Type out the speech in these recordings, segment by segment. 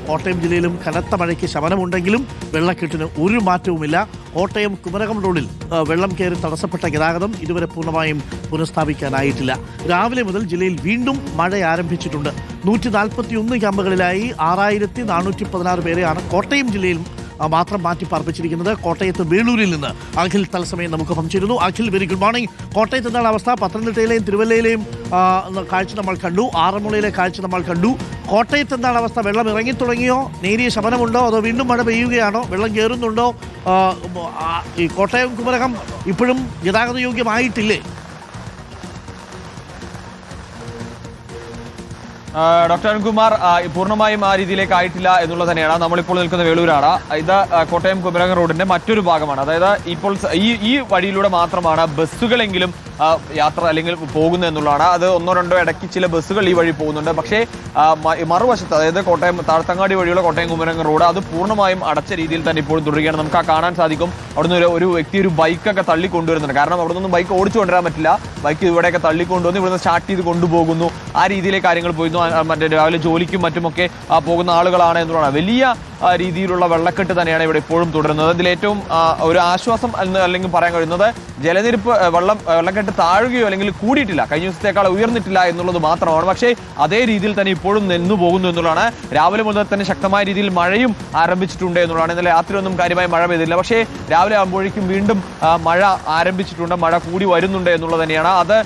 കോട്ടയം ജില്ലയിലും കനത്ത മഴയ്ക്ക് ശമനമുണ്ടെങ്കിലും വെള്ളക്കെട്ടിന് ഒരു മാറ്റവുമില്ല. കോട്ടയം കുമരകം റോഡിൽ വെള്ളം കയറി തടസ്സപ്പെട്ട ഗതാഗതം ഇതുവരെ പൂർണ്ണമായും പുനഃസ്ഥാപിക്കാനായിട്ടില്ല. രാവിലെ മുതൽ ജില്ലയിൽ വീണ്ടും മഴ ആരംഭിച്ചിട്ടുണ്ട്. 141 ക്യാമ്പുകളിലായി 6416 പേരെയാണ് കോട്ടയം ജില്ലയിൽ മാത്രം മാറ്റി പാർപ്പിച്ചിരിക്കുന്നത്. കോട്ടയത്ത് വേളൂരിൽ നിന്ന് അഖിൽ തത്സമയം നമുക്ക് പങ്കുചേരുന്നു. Akhil, very good morning. കോട്ടയത്ത് എന്താണ് അവസ്ഥ? പത്തനംതിട്ടയിലെയും തിരുവല്ലയിലെയും കാഴ്ച നമ്മൾ കണ്ടു, ആറന്മുളയിലെ കാഴ്ച നമ്മൾ കണ്ടു. കോട്ടയത്ത് എന്താണ് അവസ്ഥ? വെള്ളം ഇറങ്ങി തുടങ്ങിയോ? നേരിയ ശമനമുണ്ടോ? അതോ വീണ്ടും മഴ പെയ്യുകയാണോ? വെള്ളം കയറുന്നുണ്ടോ? ഈ കോട്ടയം കുമരകം ഇപ്പോഴും ഗതാഗത യോഗ്യമായിട്ടില്ലേ? ഡോക്ടർ അരുൺകുമാർ, പൂർണ്ണമായും ആ രീതിയിലേക്ക് ആയിട്ടില്ല എന്നുള്ളത് തന്നെയാണ്. നമ്മളിപ്പോൾ നിൽക്കുന്ന വേളൂരാണ്. ഇത് കോട്ടയം കുമരകം റോഡിന്റെ മറ്റൊരു ഭാഗമാണ്. അതായത് ഇപ്പോൾ ഈ വഴിയിലൂടെ മാത്രമാണ് ബസ്സുകളെങ്കിലും യാത്ര അല്ലെങ്കിൽ പോകുന്നത് എന്നുള്ളതാണ്. അത് ഒന്നോ രണ്ടോ ഇടയ്ക്ക് ചില ബസ്സുകൾ ഈ വഴി പോകുന്നുണ്ട്. പക്ഷേ മറുവശത്ത്, അതായത് കോട്ടയം താഴത്തങ്ങാടി വഴിയുള്ള കോട്ടയം കുമരകം റോഡ് അത് പൂർണ്ണമായും അടച്ച രീതിയിൽ തന്നെ ഇപ്പോഴും തുടരുകയാണ്. നമുക്ക് കാണാൻ സാധിക്കും അവിടുന്ന് ഒരു വ്യക്തി ഒരു ബൈക്കൊക്കെ തള്ളിക്കൊണ്ടുവരുന്നുണ്ട്. കാരണം അവിടെ നിന്നും ബൈക്ക് ഓടിച്ചു കൊണ്ടുവരാൻ പറ്റില്ല. ബൈക്ക് ഇവിടെയൊക്കെ തള്ളിക്കൊണ്ടുവന്ന് ഇവിടുന്ന് സ്റ്റാർട്ട് ചെയ്ത് കൊണ്ടുപോകുന്നു. ആ രീതിയിലേക്ക് കാര്യങ്ങൾ പോയിരുന്നു. മറ്റേ രാവിലെ ജോലിക്കും മറ്റുമൊക്കെ പോകുന്ന ആളുകളാണ് എന്നുള്ളതാണ്. വലിയ രീതിയിലുള്ള വെള്ളക്കെട്ട് തന്നെയാണ് ഇവിടെ ഇപ്പോഴും തുടരുന്നത്. ഇതിലേറ്റവും ഒരു ആശ്വാസം അല്ലെങ്കിൽ പറയാൻ കഴിയുന്നത് ജലനിരപ്പ് വെള്ളക്കെട്ട് താഴുകയോ അല്ലെങ്കിൽ കൂടിയിട്ടില്ല, കഴിഞ്ഞ ദിവസത്തേക്കാൾ ഉയർന്നിട്ടില്ല എന്നുള്ളത് മാത്രമാണ്. പക്ഷേ അതേ രീതിയിൽ തന്നെ ഇപ്പോഴും നിന്നു പോകുന്നു എന്നുള്ളതാണ്. രാവിലെ മുതൽ തന്നെ ശക്തമായ രീതിയിൽ മഴയും ആരംഭിച്ചിട്ടുണ്ട് എന്നുള്ളതാണ്. ഇന്നലെ രാത്രിയൊന്നും കാര്യമായി മഴ പെയ്തില്ല. പക്ഷേ രാവിലെ ആകുമ്പോഴേക്കും വീണ്ടും മഴ ആരംഭിച്ചിട്ടുണ്ട്, മഴ കൂടി വരുന്നുണ്ട് എന്നുള്ളത് തന്നെയാണ്. അത്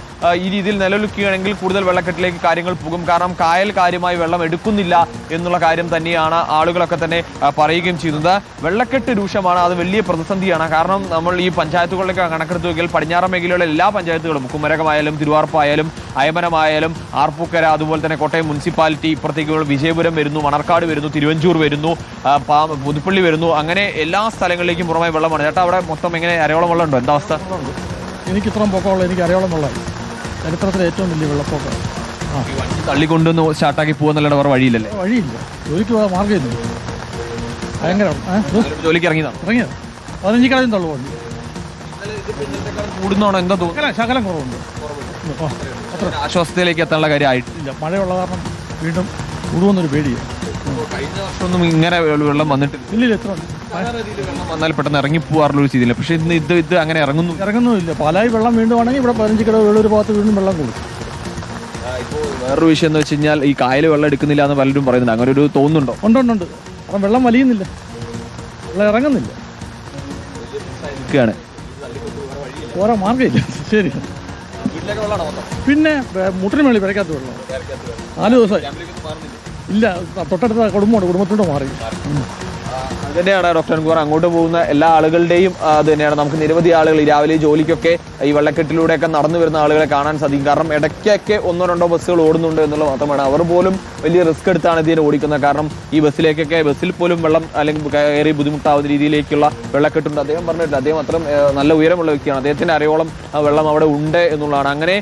ഈ രീതിയിൽ നിലനിൽക്കുകയാണെങ്കിൽ കൂടുതൽ വെള്ളക്കെട്ടിലേക്ക് കാര്യങ്ങൾ പോകും. കാരണം കായൽ കാര്യമായി വെള്ളം എടുക്കുന്നില്ല എന്നുള്ള കാര്യം തന്നെയാണ് ആളുകളൊക്കെ തന്നെ പറയുകയും ചെയ്യുന്നത്. വെള്ളക്കെട്ട് രൂക്ഷമാണ്, അത് വലിയ പ്രതിസന്ധിയാണ്. കാരണം നമ്മൾ ഈ പഞ്ചായത്തുകളിലേക്ക് കണക്കെടുത്ത് നോക്കിയാൽ പടിഞ്ഞാറൻ മേഖലയിലുള്ള എല്ലാ പഞ്ചായത്തുകളും, കുമരകമായാലും തിരുവാർപ്പായാലും അയമനമായാലും ആർപ്പൂക്കര, അതുപോലെ തന്നെ കോട്ടയം മുനിസിപ്പാലിറ്റി, ഇപ്പുറത്തേക്ക് വിജയപുരം വരുന്നു, മണർക്കാട് വരുന്നു, തിരുവഞ്ചൂർ വരുന്നു, പുതുപ്പള്ളി വരുന്നു, അങ്ങനെ എല്ലാ സ്ഥലങ്ങളിലേക്കും പുറമായി വെള്ളമാണ്. ചേട്ടാ, അവിടെ മൊത്തം എങ്ങനെ അരയോളം വെള്ളം ഉണ്ടോ? എന്താ അവസ്ഥ? എനിക്ക് ഇത്രയും പൊക്കമുള്ള എനിക്ക് അരയോളം വെള്ളം, ചരിത്രത്തിലെ ഏറ്റവും വലിയ വെള്ളപ്പൊക്കം. തള്ളിക്കൊണ്ടൊന്ന് സ്റ്റാർട്ടാക്കി പോകുന്നല്ലാണ്ട് വേറെ വഴിയില്ലല്ലേ? വഴിയില്ല, ജോലിക്ക് പോകാൻ മാർഗ്ഗമില്ല. ഭയങ്കര ജോലിക്ക് ഇറങ്ങിയതാണ് 15 കളയും തള്ളുകൊണ്ട് കൂടുന്നതാണോ? എന്താ തോന്നുന്നു? ശകലം കുറവുണ്ട്. ആശ്വാസത്തിലേക്ക് എത്താനുള്ള കാര്യം ആയിട്ടില്ല. മഴയുള്ള കാരണം വീണ്ടും കൂടുമെന്നൊരു പേടിയാണ്. കഴിഞ്ഞ വർഷമൊന്നും ഇങ്ങനെ വെള്ളം വന്നിട്ടില്ല. ഇല്ലില്ല, എത്ര വെള്ളം വന്നാൽ പെട്ടെന്ന് ഇറങ്ങി പോകാറുള്ള ചെയ്തില്ല. പക്ഷെ ഇന്ന് ഇത് അങ്ങനെ ഇറങ്ങുന്നുമില്ല. പാലായി വെള്ളം വീണ്ടും ആണെങ്കിൽ ഇവിടെ 15 കിലോ വേളൂർ ഭാഗത്ത് വീണ്ടും വെള്ളം കൂടും. ഇപ്പോൾ വേറൊരു വിഷയം എന്ന് വെച്ച് കഴിഞ്ഞാൽ ഈ കായൽ വെള്ളം എടുക്കുന്നില്ല എന്ന് പലരും പറയുന്നുണ്ട്. അങ്ങനെ ഒരു തോന്നുന്നുണ്ടോ? ഉണ്ട്. അപ്പം വെള്ളം വലിയുന്നില്ല, വെള്ളം ഇറങ്ങുന്നില്ല, ഓരോ മാർഗ്ഗമില്ല. ശരി, പിന്നെ മുട്ടിന് മേളി പിഴയ്ക്കാത്ത വെള്ളം 4 ദിവസമായി. ഇല്ല, തൊട്ടടുത്ത കുടുംബത്തോട് മാറി. അത് തന്നെയാണ് ഡോക്ടർ അരുൺകുമാർ, അങ്ങോട്ട് പോകുന്ന എല്ലാ ആളുകളുടെയും അത് തന്നെയാണ്. നമുക്ക് നിരവധി ആളുകൾ ഈ രാവിലെ ജോലിക്കൊക്കെ ഈ വെള്ളക്കെട്ടിലൂടെയൊക്കെ നടന്നു വരുന്ന ആളുകളെ കാണാൻ സാധിക്കും. കാരണം ഇടയ്ക്കൊക്കെ 1-2 ബസ്സുകൾ ഓടുന്നുണ്ട് എന്നുള്ളത് മാത്രമാണ്. അവർ പോലും വലിയ റിസ്ക് എടുത്താണ് ഇതിനെ ഓടിക്കുന്നത്. കാരണം ഈ ബസ്സിൽ പോലും വെള്ളം അല്ലെങ്കിൽ കയറി ബുദ്ധിമുട്ടാവുന്ന രീതിയിലേക്കുള്ള വെള്ളക്കെട്ടുണ്ട്. അദ്ദേഹം പറഞ്ഞിട്ടില്ല, അദ്ദേഹം അത്രയും നല്ല ഉയരമുള്ള വ്യക്തിയാണ്. അദ്ദേഹത്തിന്റെ അരയോളം വെള്ളം അവിടെ ഉണ്ട് എന്നുള്ളതാണ്. അങ്ങനെ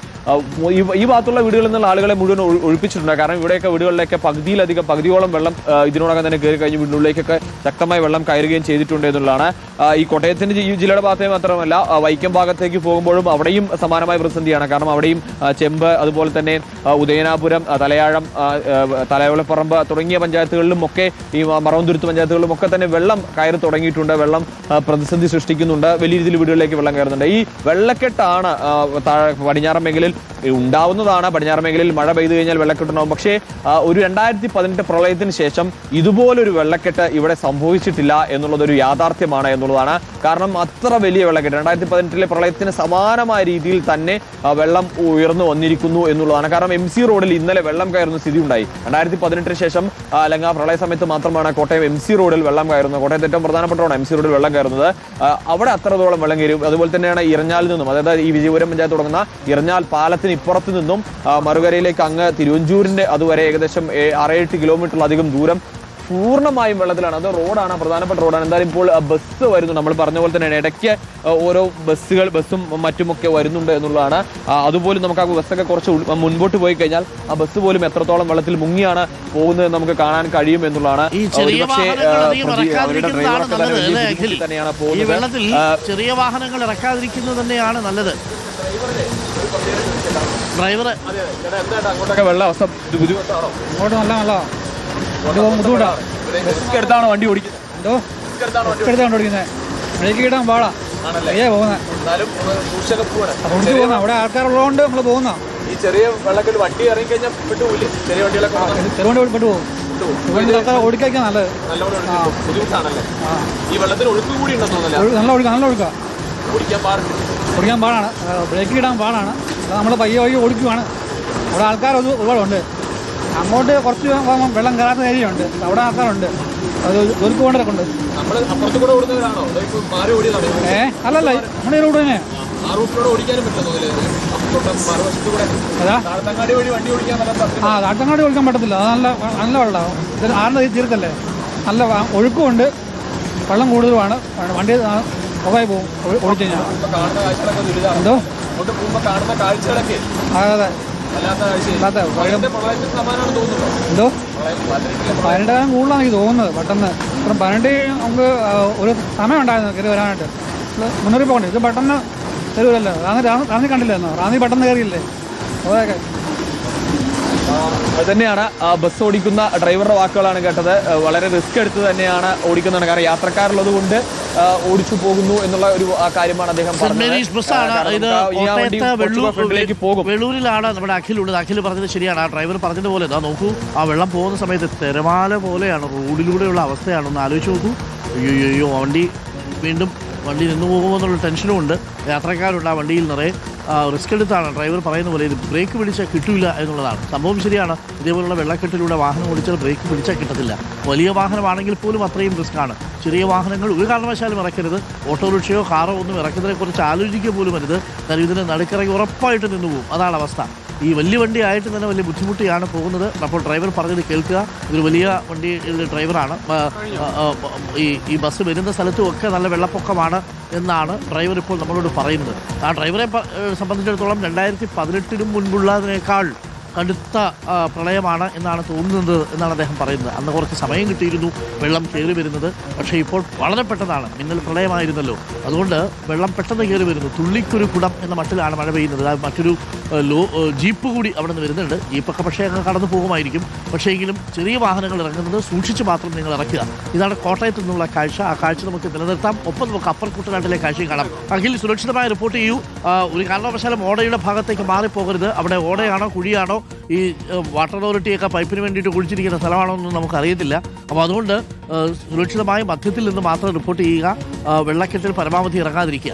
ഈ ഭാഗത്തുള്ള വീടുകളിൽ നിന്നുള്ള ആളുകളെ മുഴുവൻ ഒഴിപ്പിച്ചിട്ടുണ്ട്. കാരണം ഇവിടെയൊക്കെ വീടുകളിലേക്ക് പകുതിയോളം വെള്ളം ഇതിനോടകം തന്നെ കയറി കഴിഞ്ഞ് വീടുകളിലേക്കൊക്കെ ശക്തമായി വെള്ളം കയറുകയും ചെയ്തിട്ടുണ്ട് എന്നുള്ളതാണ്. ഈ കോട്ടയത്തിന്റെ ഈ ജില്ലയുടെ ഭാഗത്തെ മാത്രമല്ല, വൈക്കം ഭാഗത്തേക്ക് പോകുമ്പോഴും അവിടെയും സമാനമായ പ്രതിസന്ധിയാണ്. കാരണം അവിടെയും ചെമ്പ്, അതുപോലെ തന്നെ ഉദയനാപുരം, തലയാഴം, തലയോളപ്പറമ്പ് തുടങ്ങിയ പഞ്ചായത്തുകളിലും ഒക്കെ, ഈ മറവന്തുരുത്ത് പഞ്ചായത്തുകളിലും ഒക്കെ തന്നെ വെള്ളം കയറി തുടങ്ങിയിട്ടുണ്ട്. വെള്ളം പ്രതിസന്ധി സൃഷ്ടിക്കുന്നുണ്ട്. വലിയ രീതിയിൽ വീടുകളിലേക്ക് വെള്ളം കയറുന്നുണ്ട്. ഈ വെള്ളക്കെട്ടാണ് പടിഞ്ഞാറൻ മേഖലയിൽ ഉണ്ടാവുന്നതാണ്. പടിഞ്ഞാറൻ മേഖലയിൽ മഴ പെയ്തു കഴിഞ്ഞാൽ വെള്ളക്കെട്ടുണ്ടാവും. പക്ഷേ ഒരു 2018 പ്രളയത്തിന് ശേഷം ഇതുപോലൊരു വെള്ളക്കെട്ട് ഇവിടെ സംഭവിച്ചിട്ടില്ല എന്നുള്ളതൊരു യാഥാർത്ഥ്യമാണ് എന്നുള്ളതാണ്. കാരണം അത്ര വലിയ വെള്ളക്കെട്ട് 2018 പ്രളയത്തിന് സമാനമായ രീതിയിൽ തന്നെ വെള്ളം ഉയർന്നു വന്നിരിക്കുന്നു എന്നുള്ളതാണ്. കാരണം MC റോഡിൽ ഇന്നലെ വെള്ളം കയറുന്ന സ്ഥിതി ഉണ്ടായി. 2018 ശേഷം അല്ലെങ്കിൽ ആ പ്രളയ സമയത്ത് മാത്രമാണ് കോട്ടയം MC റോഡിൽ വെള്ളം കയറുന്നത്. കോട്ടയത്ത് ഏറ്റവും പ്രധാനപ്പെട്ടതാണ് MC റോഡിൽ വെള്ളം കയറുന്നത്. അവിടെ അത്രത്തോളം വെള്ളം കയറും. അതുപോലെ തന്നെയാണ് ഇറഞ്ഞാലിൽ നിന്നും, അതായത് ഈ വിജയപുരം പഞ്ചായത്ത് തുടങ്ങുന്ന ഇറഞ്ഞാൽ പാലത്തിന് ഇപ്പുറത്ത് നിന്നും മറുകരയിലേക്ക് അങ്ങ് തിരുവഞ്ചൂരിന്റെ അതുവരെ ഏകദേശം 6-8 കിലോമീറ്ററിലധികം ദൂരം പൂർണ്ണമായും വെള്ളത്തിലാണ്. അത് റോഡാണ്, പ്രധാനപ്പെട്ട റോഡാണ്. എന്തായാലും ഇപ്പോൾ ബസ് വരുന്നു. നമ്മൾ പറഞ്ഞ പോലെ തന്നെ ഇടയ്ക്ക് ഓരോ ബസ്സും മറ്റുമൊക്കെ വരുന്നുണ്ട് എന്നുള്ളതാണ്. അതുപോലും നമുക്ക് ആ ബസ്സൊക്കെ കുറച്ച് മുൻപോട്ട് പോയി കഴിഞ്ഞാൽ ആ ബസ് പോലും എത്രത്തോളം വെള്ളത്തിൽ മുങ്ങിയാണ് പോകുന്നത് നമുക്ക് കാണാൻ കഴിയും എന്നുള്ളതാണ്. തന്നെയാണ് പോകുന്നത്. ചെറിയ വാഹനങ്ങൾ ഇറക്കാതിരിക്കുന്നത് തന്നെയാണ് നല്ലത്. ഡ്രൈവർ അങ്ങോട്ടൊക്കെ വെള്ള അവസ്ഥ ബുദ്ധിമുട്ടാണോ? അങ്ങോട്ട് നല്ല ബുദ്ധിമുട്ടാണ്. റിസ്ക് എടുത്താണോ വണ്ടി ഓടിക്കുന്നത്? എന്തോ എടുത്താണ് ഓടിക്കുന്നത്. ബ്രേക്ക് കിട്ടാൻ പാടാ പോകുന്നത്. എന്നാലും സൂക്ഷിച്ചൊക്കെ പോവാണ്. ഒഴിച്ചു പോകുന്ന അവിടെ ആൾക്കാരുള്ളതുകൊണ്ട് നമ്മൾ പോകുന്ന. ഈ ചെറിയ വെള്ളക്കെട്ട് വണ്ടി ഇറങ്ങി കഴിഞ്ഞാൽ വിട്ടുപോയില്ലേ? ചെറിയ വണ്ടികളൊക്കെ ചെറുവണ്ടി വിട്ടുപോകും. ആൾക്കാർ ഓടിക്കാൻ നല്ലത്. ബുദ്ധിമുട്ടാണല്ലേ? ഈ വെള്ളത്തിന് ഒഴുക്ക് കൂടി ഉണ്ടെന്ന് തോന്നുന്നില്ല. നല്ല ഒഴുക്കാ. ഓടിക്കാൻ പാടാണ്. ബ്രേക്ക് ഇടാൻ പാടാണ്. നമ്മൾ പയ്യെ ഓടിക്കുവാണ്. അവിടെ ആൾക്കാർ ഒരുപാടുണ്ട്. അങ്ങോട്ട് കുറച്ച് വെള്ളം കയറാത്ത ഏരിയയുണ്ട്. അവിടെ ആൾക്കാരുണ്ട്. അത് ജോലിക്ക് പോകേണ്ടതൊക്കെ ഉണ്ട്. അല്ലല്ല നമ്മുടെ ഈ റൂട്ട് തന്നെ. താഴത്തങ്ങാടി ഓടിക്കാൻ പറ്റത്തില്ല. അത് നല്ല വെള്ളമാണ്. ഇത് ആറിൻ്റെ തീരത്തല്ലേ. നല്ല ഒഴുക്കുമുണ്ട്. വെള്ളം കൂടുതലുമാണ്. വണ്ടി പുകയായി പോകും ഓടിച്ചു കഴിഞ്ഞാൽ. എന്തോ അതെ അല്ലാത്ത എന്തോ 18 കാലം കൂടുതലാണ് എനിക്ക് തോന്നുന്നത്. പെട്ടെന്ന് ഇപ്പം 18 നമുക്ക് ഒരു സമയം ഉണ്ടായിരുന്നു കയറി വരാനായിട്ട്. മുന്നറിയിപ്പ് കൊണ്ട് ഇത് പെട്ടെന്ന് തരുമല്ലോ. റാന്നി കണ്ടില്ലായിരുന്നോ? റാന്നി പെട്ടെന്ന് കയറിയില്ലേ? അതൊക്കെ അത് തന്നെയാണ് ബസ് ഓടിക്കുന്ന ഡ്രൈവറുടെ വാക്കുകളാണ് കേട്ടത്. വളരെ റിസ്ക് എടുത്ത് തന്നെയാണ് ഓടിക്കുന്നതാണ്. കാരണം യാത്രക്കാരുള്ളത് കൊണ്ട് ഓടിച്ചു പോകുന്നു എന്നുള്ള ഒരു കാര്യമാണ് അദ്ദേഹം പോകും. വെള്ളൂരിലാണ് നമ്മുടെ അഖിലുള്ളത്. അഖിൽ പറഞ്ഞത് ശരിയാണ്. ആ ഡ്രൈവർ പറഞ്ഞതുപോലെ ഇതാ നോക്കൂ, ആ വെള്ളം പോകുന്ന സമയത്ത് തിരമാല പോലെയാണ് റോഡിലൂടെയുള്ള അവസ്ഥയാണ്. ഒന്ന് ആലോചിച്ച് നോക്കൂ. അയ്യോ വണ്ടി നിന്ന് പോകുമെന്നുള്ള ടെൻഷനും ഉണ്ട്. യാത്രക്കാരുണ്ട് ആ വണ്ടിയിൽ നിറയെ. റിസ്ക് എടുത്താണ് ഡ്രൈവർ പറയുന്ന പോലെ. ഇത് ബ്രേക്ക് പിടിച്ചാൽ കിട്ടില്ല എന്നുള്ളതാണ് സംഭവം. ശരിയാണ്. ഇതേപോലുള്ള വെള്ളക്കെട്ടിലൂടെ വാഹനം ഓടിച്ചാൽ ബ്രേക്ക് പിടിച്ചാൽ കിട്ടത്തില്ല. വലിയ വാഹനമാണെങ്കിൽ പോലും അത്രയും റിസ്ക്കാണ്. ചെറിയ വാഹനങ്ങൾ ഒരു കാരണവശാലും ഇറക്കരുത്. ഓട്ടോറിക്ഷയോ കാറോ ഒന്നും ഇറക്കുന്നതിനെക്കുറിച്ച് ആലോചിക്കുക പോലും അരുത്. കാരണം ഇതിന് നടുക്കിറങ്ങി ഉറപ്പായിട്ട് നിന്ന് പോകും. അതാണ് അവസ്ഥ. ഈ വലിയ വണ്ടി ആയിട്ട് തന്നെ വലിയ ബുദ്ധിമുട്ടിയാണ് പോകുന്നത്. അപ്പോൾ ഡ്രൈവർ പറഞ്ഞത് കേൾക്കുക. ഇതൊരു വലിയ വണ്ടിയുടെ ഡ്രൈവറാണ്. ഈ ബസ് വരുന്ന സ്ഥലത്തും ഒക്കെ നല്ല വെള്ളപ്പൊക്കമാണ് എന്നാണ് ഡ്രൈവർ ഇപ്പോൾ നമ്മളോട് പറയുന്നത്. ആ ഡ്രൈവറെ സംബന്ധിച്ചിടത്തോളം 2018 മുൻപുള്ളതിനേക്കാൾ കടുത്ത പ്രളയമാണ് എന്നാണ് തോന്നുന്നത് എന്നാണ് അദ്ദേഹം പറയുന്നത്. അന്ന് കുറച്ച് സമയം കിട്ടിയിരുന്നു വെള്ളം കയറി വരുന്നത്. പക്ഷേ ഇപ്പോൾ വളരെ പെട്ടെന്നാണ്. മിന്നൽ പ്രളയമായിരുന്നല്ലോ. അതുകൊണ്ട് വെള്ളം പെട്ടെന്ന് കയറി വരുന്നു. തുള്ളിക്കൊരു കുടം എന്ന മട്ടിലാണ് മഴ പെയ്യുന്നത്. മറ്റൊരു ജീപ്പ് കൂടി അവിടെ നിന്ന് വരുന്നുണ്ട്. ജീപ്പൊക്കെ പക്ഷേ അങ്ങ് കടന്നു പോകുമായിരിക്കും. പക്ഷേ എങ്കിലും ചെറിയ വാഹനങ്ങൾ ഇറങ്ങുന്നത് സൂക്ഷിച്ച് മാത്രം നിങ്ങൾ ഇറക്കുക. ഇതാണ് കോട്ടയത്ത് നിന്നുള്ള കാഴ്ച. ആ കാഴ്ച നമുക്ക് നിലനിർത്താം. ഒപ്പം നമുക്ക് അപ്പർ കുട്ടനാട്ടിലെ കാഴ്ചയും കാണാം. അഖിൽ സുരക്ഷിതമായി റിപ്പോർട്ട് ചെയ്യൂ. ഒരു കാരണവശാലും ഓടയുടെ ഭാഗത്തേക്ക് മാറിപ്പോകരുത്. അവിടെ ഓടയാണോ കുഴിയാണോ ഈ വാട്ടർ അതോറിറ്റിയൊക്കെ പൈപ്പിന് വേണ്ടിയിട്ട് കുഴിച്ചിരിക്കുന്ന സ്ഥലമാണോ എന്നൊന്നും നമുക്കറിയത്തില്ല. അപ്പോൾ അതുകൊണ്ട് സുരക്ഷിതമായി മധ്യത്തിൽ നിന്ന് മാത്രം റിപ്പോർട്ട് ചെയ്യുക. വെള്ളക്കെട്ടിൽ പരമാവധി ഇറങ്ങാതിരിക്കുക.